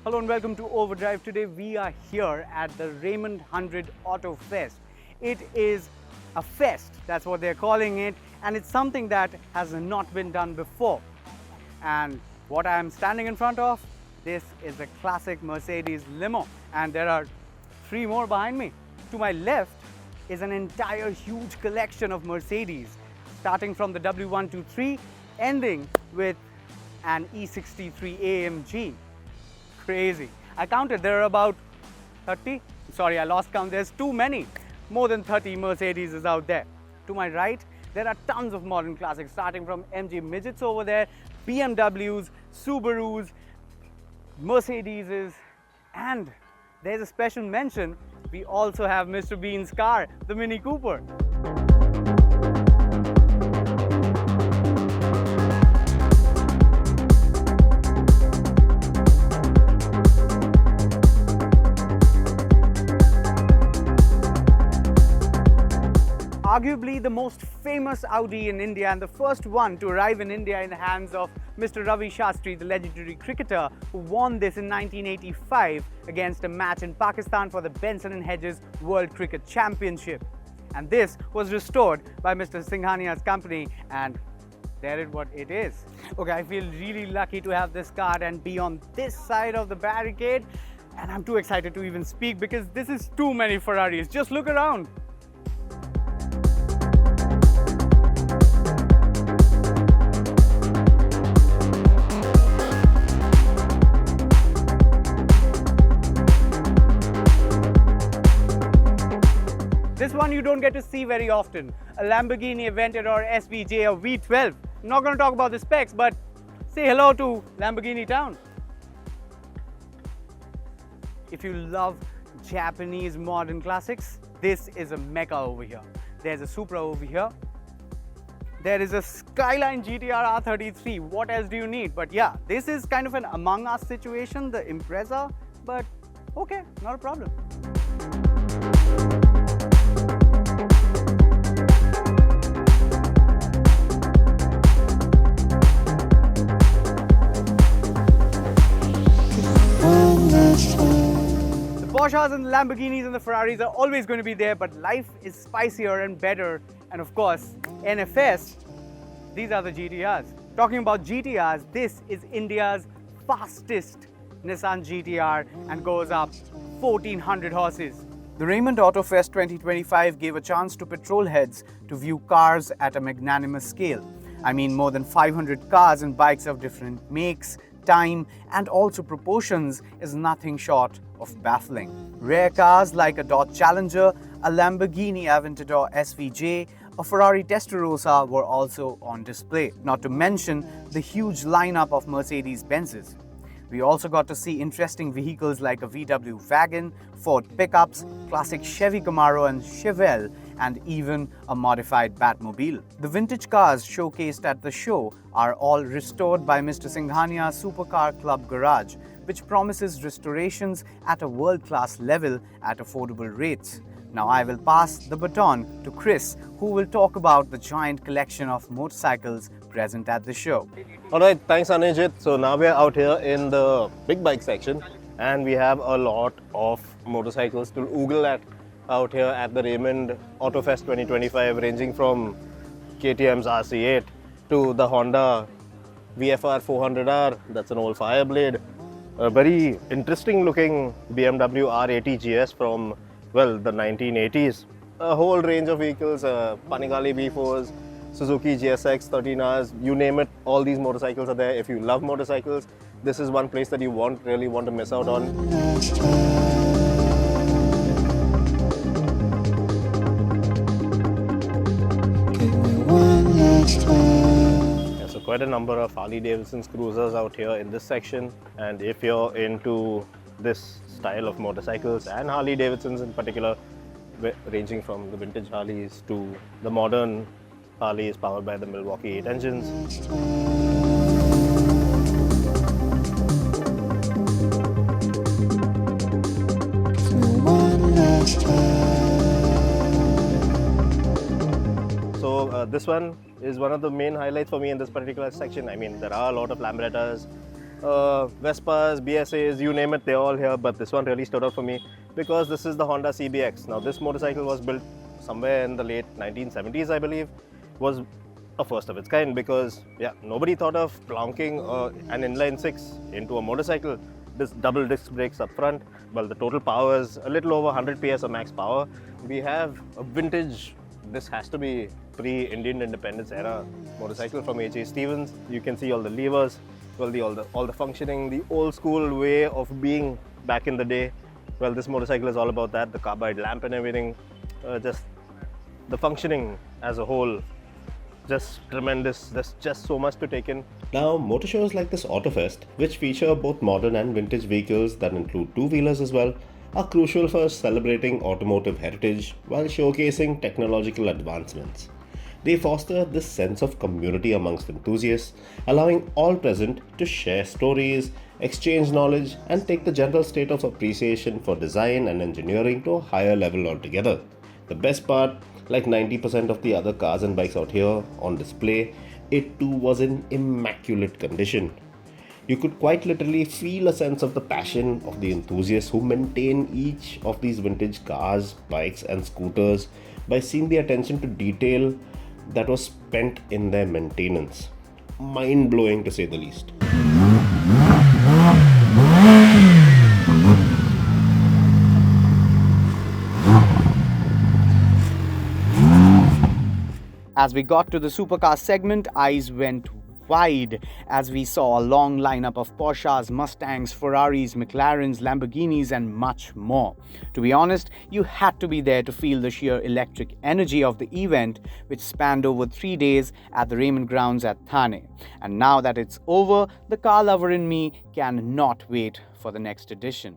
Hello and welcome to Overdrive. Today we are here at the Raymond Autofest. It is a fest, that's what they're calling it, and it's something that has not been done before. And what I am standing in front of, this is a classic Mercedes limo, and there are three more behind me. To my left is an entire huge collection of Mercedes, starting from the W123, ending with an E63 AMG. Crazy. I counted, there are about 30. Sorry, I lost count. There's too many. More than 30 Mercedes out there. To my right, there are tons of modern classics, starting from MG midgets over there, BMWs, Subarus, Mercedeses, and there's a special mention. We also have Mr. Bean's car, the Mini Cooper. Arguably the most famous Audi in India and the first one to arrive in India in the hands of Mr. Ravi Shastri, the legendary cricketer who won this in 1985 against a match in Pakistan for the Benson & Hedges World Cricket Championship. And this was restored by Mr. Singhania's company, and there is what it is. Okay, I feel really lucky to have this car and be on this side of the barricade, and I'm too excited to even speak because this is too many Ferraris. Just look around. This one you don't get to see very often. A Lamborghini Aventador SVJ, a V12. I'm not going to talk about the specs, but say hello to Lamborghini Town. If you love Japanese modern classics, this is a mecca over here. There's a Supra over here. There is a Skyline GTR R33. What else do you need? But yeah, this is kind of an Among Us situation, the Impreza, but okay, not a problem. Porsches and the Lamborghinis and the Ferraris are always going to be there, but life is spicier and better. And of course, NFS, these are the GTRs. Talking about GTRs, this is India's fastest Nissan GTR and goes up 1400 horses. The Raymond Autofest 2025 gave a chance to petrol heads to view cars at a magnanimous scale. I mean, more than 500 cars and bikes of different makes, time, and also proportions is nothing short of baffling. Rare cars like a Dodge Challenger, a Lamborghini Aventador SVJ, a Ferrari Testarossa were also on display, not to mention the huge lineup of Mercedes-Benzes. We also got to see interesting vehicles like a VW wagon, Ford pickups, classic Chevy Camaro and Chevelle, and even a modified Batmobile. The vintage cars showcased at the show are all restored by Mr. Singhania's Supercar Club Garage, which promises restorations at a world-class level at affordable rates. Now I will pass the baton to Chris, who will talk about the giant collection of motorcycles present at the show. Alright, thanks Anijit. So now we are out here in the big bike section and we have a lot of motorcycles to oogle at out here at the Raymond Autofest 2025, ranging from KTM's RC8 to the Honda VFR 400R, that's an old Fireblade, a very interesting looking BMW R80 GS from, well, the 1980s. A whole range of vehicles, Panigale V4s, Suzuki GSX 13Rs, you name it, all these motorcycles are there. If you love motorcycles, this is one place that you won't really want to miss out on. Yeah, so quite a number of Harley Davidson's cruisers out here in this section, and if you're into this style of motorcycles and Harley Davidson's in particular, ranging from the vintage Harleys to the modern Harleys powered by the Milwaukee 8 engines. So this one is one of the main highlights for me in this particular section. I mean, there are a lot of Lambrettas, Vespas, BSAs, you name it, they're all here. But this one really stood out for me because this is the Honda CBX. Now, this motorcycle was built somewhere in the late 1970s, I believe. Was a first of its kind because, yeah, nobody thought of plonking an inline six into a motorcycle. This double disc brakes up front. Well, the total power is a little over 100 PS of max power. We have a vintage, this has to be pre-Indian independence era motorcycle from H.A. Stevens. You can see all the levers, well, all the functioning, the old school way of being back in the day. Well, this motorcycle is all about that, the carbide lamp and everything. Just the functioning as a whole, just tremendous. There's just so much to take in. Now, motor shows like this Autofest, which feature both modern and vintage vehicles that include two-wheelers as well, are crucial for celebrating automotive heritage while showcasing technological advancements. They foster this sense of community amongst enthusiasts, allowing all present to share stories, exchange knowledge, and take the general state of appreciation for design and engineering to a higher level altogether. The best part, like 90% of the other cars and bikes out here on display, it too was in immaculate condition. You could quite literally feel a sense of the passion of the enthusiasts who maintain each of these vintage cars, bikes, and scooters by seeing the attention to detail that was spent in their maintenance. Mind-blowing to say the least. As we got to the supercar segment, eyes went wide as we saw a long lineup of Porsches, Mustangs, Ferraris, McLarens, Lamborghinis, and much more. To be honest, you had to be there to feel the sheer electric energy of the event, which spanned over 3 days at the Raymond Grounds at Thane. And now that it's over, the car lover in me cannot wait for the next edition.